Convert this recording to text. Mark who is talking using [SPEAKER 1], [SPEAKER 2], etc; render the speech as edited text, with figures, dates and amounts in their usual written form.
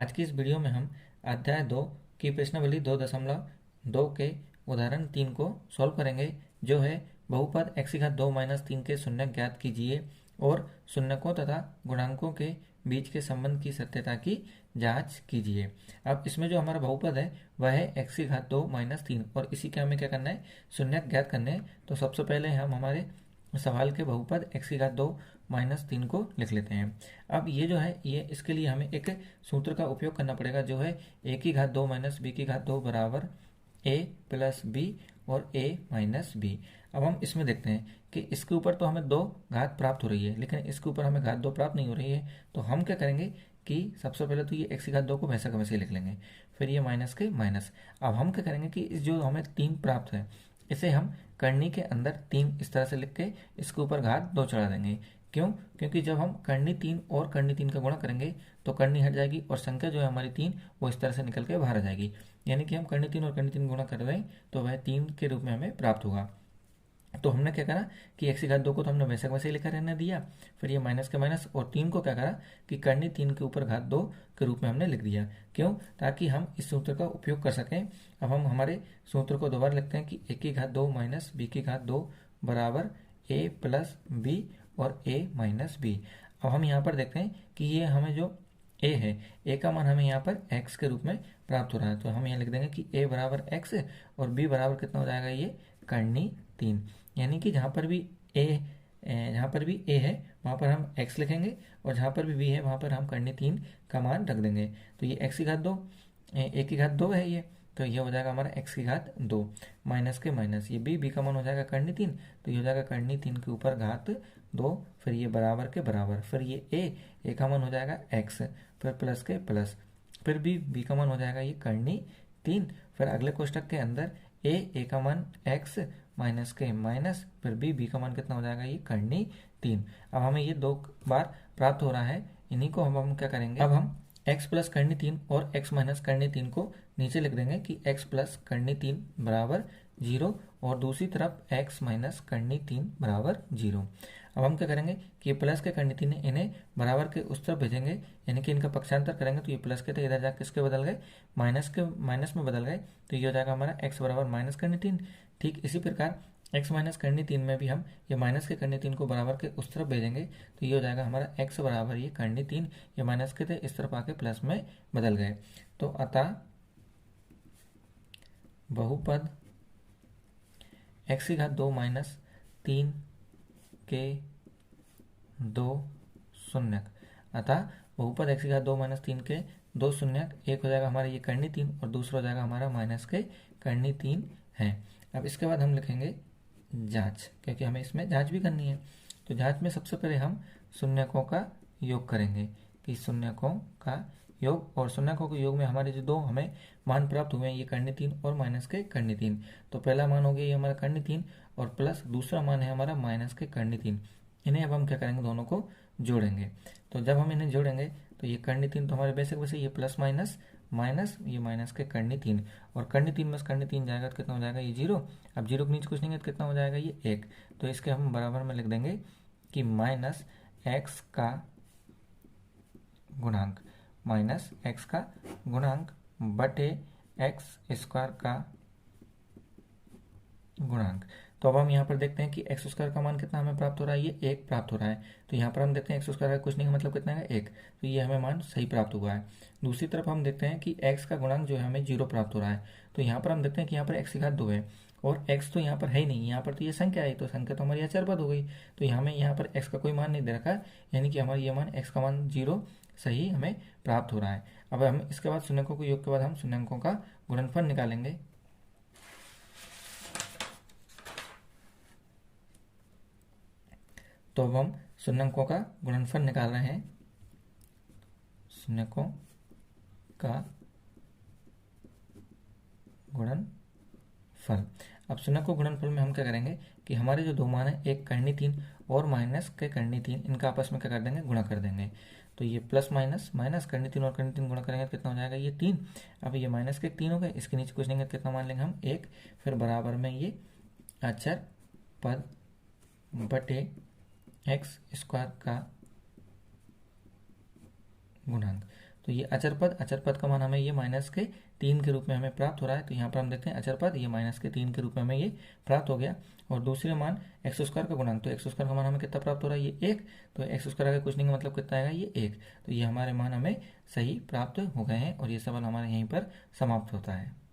[SPEAKER 1] आज की इस वीडियो में हम अध्याय 2 की प्रश्नावली 2.2 के उदाहरण 3 को सॉल्व करेंगे, जो है बहुपद x की घात 2 माइनस 3 के शून्यक ज्ञात कीजिए और शून्यकों तथा गुणांकों के बीच के संबंध की सत्यता की जांच कीजिए। अब इसमें जो हमारा बहुपद है वह है x की घात 2 माइनस 3 और इसी के हमें क्या करना है, शून्यक ज्ञात करने हैं। तो सबसे पहले हम हमारे सवाल के बहुपद x की घात 2 माइनस 3 को लिख लेते हैं। अब ये जो है ये इसके लिए हमें एक सूत्र का उपयोग करना पड़ेगा, जो है a की घात 2 माइनस b की घात 2 बराबर a प्लस b और a माइनस b। अब हम इसमें देखते हैं कि इसके ऊपर तो हमें 2 घात प्राप्त हो रही है, लेकिन इसके ऊपर हमें घात 2 प्राप्त नहीं हो रही है। तो हम क्या करेंगे कि सबसे पहले तो ये x की घात 2 को वैसा का वैसे लिख लेंगे, फिर ये माइनस के माइनस। अब हम क्या करेंगे कि इस जो हमें 3 प्राप्त है इसे हम करनी के अंदर 3 इस तरह से लिख के इसके ऊपर घात 2 चढ़ा देंगे। क्यों? क्योंकि जब हम करनी 3 और करनी 3 का गुणा करेंगे तो करनी हट जाएगी और संख्या जो है हमारी 3 वो इस तरह से निकल के बाहर आ जाएगी। यानी कि हम करनी 3 और करनी 3 गुणा कर रहे हैं तो वह 3 के रूप में हमें प्राप्त होगा। तो हमने क्या करा कि x की घात 2 को तो हमने वैसे वैसे ही लिखा रहने दिया, फिर ये माइनस के माइनस और 3 को क्या करा कि करनी 3 के ऊपर घात 2 के रूप में हमने लिख दिया। क्यों? ताकि हम इस सूत्र का उपयोग कर सकें। अब हम हमारे सूत्र को दोबारा लिखते हैं कि a की घात 2 माइनस b की घात 2 बराबर a प्लस b और a माइनस b। अब हम यहाँ पर देखते हैं कि ये हमें जो a है, a का मान हमें यहाँ पर x के रूप में प्राप्त हो रहा है। तो हम यहाँ लिख देंगे कि a बराबर x और b बराबर कितना हो जाएगा, ये करनी 3। यानी कि जहाँ पर भी a है वहाँ पर हम x लिखेंगे और जहाँ पर भी b है वहाँ पर हम करनी 3 का मान रख देंगे। तो ये x की घात 2 a की घात 2 है ये, तो ये हो जाएगा हमारा x की घात 2 माइनस के माइनस, ये b का मान हो जाएगा करनी 3, तो ये हो जाएगा करनी 3 के ऊपर घात 2, फिर ये बराबर के बराबर, फिर ये a का मान हो जाएगा x, फिर प्लस के प्लस, फिर b का मान हो जाएगा ये करनी 3, फिर अगले कोष्टक के अंदर a का मान x माइनस के माइनस, फिर b का मान कितना हो जाएगा, ये करनी 3। अब हमें ये 2 बार प्राप्त हो रहा है, इन्हीं को हम क्या करेंगे, अब हम x प्लस करनी 3 और x माइनस करनी 3 को नीचे लिख देंगे कि x प्लस करनी 3 बराबर 0 और दूसरी तरफ x माइनस करनी 3 बराबर 0। अब हम क्या करेंगे कि ये प्लस के करनी 3 इन्हें बराबर के उस तरफ भेजेंगे, यानी कि इनका पक्षांतर करेंगे तो ये प्लस के थे इधर जाकर किसके बदल गए, माइनस के माइनस में बदल गए। तो ये हो जाएगा हमारा x बराबर माइनस करनी 3। ठीक इसी प्रकार x माइनस करनी 3 में भी हम ये माइनस के करनी 3 को बराबर के उस तरफ भेजेंगे, तो ये हो जाएगा हमारा x बराबर ये करनी 3, ये माइनस के थे इस तरफ आके प्लस में बदल गए। तो अतः बहुपद x की घात 2 माइनस 3 के 2 शून्यक, अतः बहुपद x की घात 2 माइनस 3 के 2 शून्यक, एक हो जाएगा हमारा ये करनी 3 और दूसरा हो जाएगा हमारा माइनस के करनी 3 है। अब इसके बाद हम लिखेंगे जांच, क्योंकि हमें इसमें जांच भी करनी है। तो जांच में सबसे पहले हम शून्यकों का योग करेंगे कि शून्यकों का योग, और शून्यकों के योग में हमारे जो 2 हमें मान प्राप्त हुए हैं, ये करनी 3 और माइनस के करनी 3। तो पहला मान हो गया ये हमारा करनी 3 और प्लस दूसरा मान है हमारा माइनस के करनी 3। इन्हें अब हम क्या करेंगे, दोनों को जोड़ेंगे। तो जब हम इन्हें जोड़ेंगे तो ये करनी 3 तो हमारे बेसिक वैसे ये प्लस माइनस माइनस, ये माइनस के करनी 3 और करनी 3 में करनी 3 जाएगा तो कितना हो जाएगा, ये 0। अब 0 के नीचे कुछ नहीं है तो कितना हो जाएगा, ये 1। तो इसके हम बराबर में लिख देंगे कि माइनस एक्स का गुणांक, माइनस एक्स का गुणांक बटे एक्स स्क्वायर का गुणांक। तो अब हम यहाँ पर देखते हैं कि एक्स स्क्वायर का मान कितना हमें प्राप्त हो रहा है, ये 1 प्राप्त हो रहा है। तो यहाँ पर हम देखते हैं एक्स स्क्वायर का कुछ नहीं का मतलब कितना है, 1, तो ये हमें मान सही प्राप्त हुआ है। दूसरी तरफ हम देखते हैं कि एक्स का गुणांक जो है हमें 0 प्राप्त हो रहा है। तो यहाँ पर हम देखते हैं कि यहाँ पर एक्स की घात 2 है और एक्स तो यहाँ पर है ही नहीं, यहाँ पर तो ये संख्या है, तो संख्या तो हमारी अचरपद हो गई। तो हमें यहाँ पर एक्स का कोई मान नहीं दे रखा है, यानी कि हमारा ये मान एक्स का मान 0 सही हमें प्राप्त हो रहा है। अब हम इसके बाद शून्यकों के योग के बाद हम शून्यकों का गुणनफल निकालेंगे। तो अब हम शून्यकों का गुणनफल निकाल रहे हैं, शून्यकों का गुणनफल। अब शून्यकों गुणनफल में हम क्या करेंगे कि हमारे जो 2 मान है, एक करनी 3 और माइनस के करनी 3, इनका आपस में क्या कर देंगे, गुणा कर देंगे। तो ये प्लस माइनस माइनस करनी 3 और करनी 3 गुणा करेंगे तो कितना हो जाएगा, ये 3। अब ये माइनस के 3 हो गए, इसके नीचे कुछ नहीं है कितना मान लेंगे हम, 1, फिर बराबर में ये अचर पद बटे एक्स स्क्वायर का गुणांक। तो ये अचर पद का मान हमें ये -3 के रूप में हमें प्राप्त हो रहा है। तो यहाँ पर हम देखते हैं अचर पद ये -3 के रूप में हमें ये प्राप्त हो गया। और दूसरे मान एक्स स्क्वायर का गुणांक, तो एक्स स्क्वायर का मान हमें कितना प्राप्त हो रहा है, ये 1। तो एक्स स्क्वायर आगे कुछ नहीं का मतलब कितना आएगा, ये 1। तो ये हमारे मान हमें सही प्राप्त हो गए हैं और ये सवाल हमारे यहीं पर समाप्त होता है।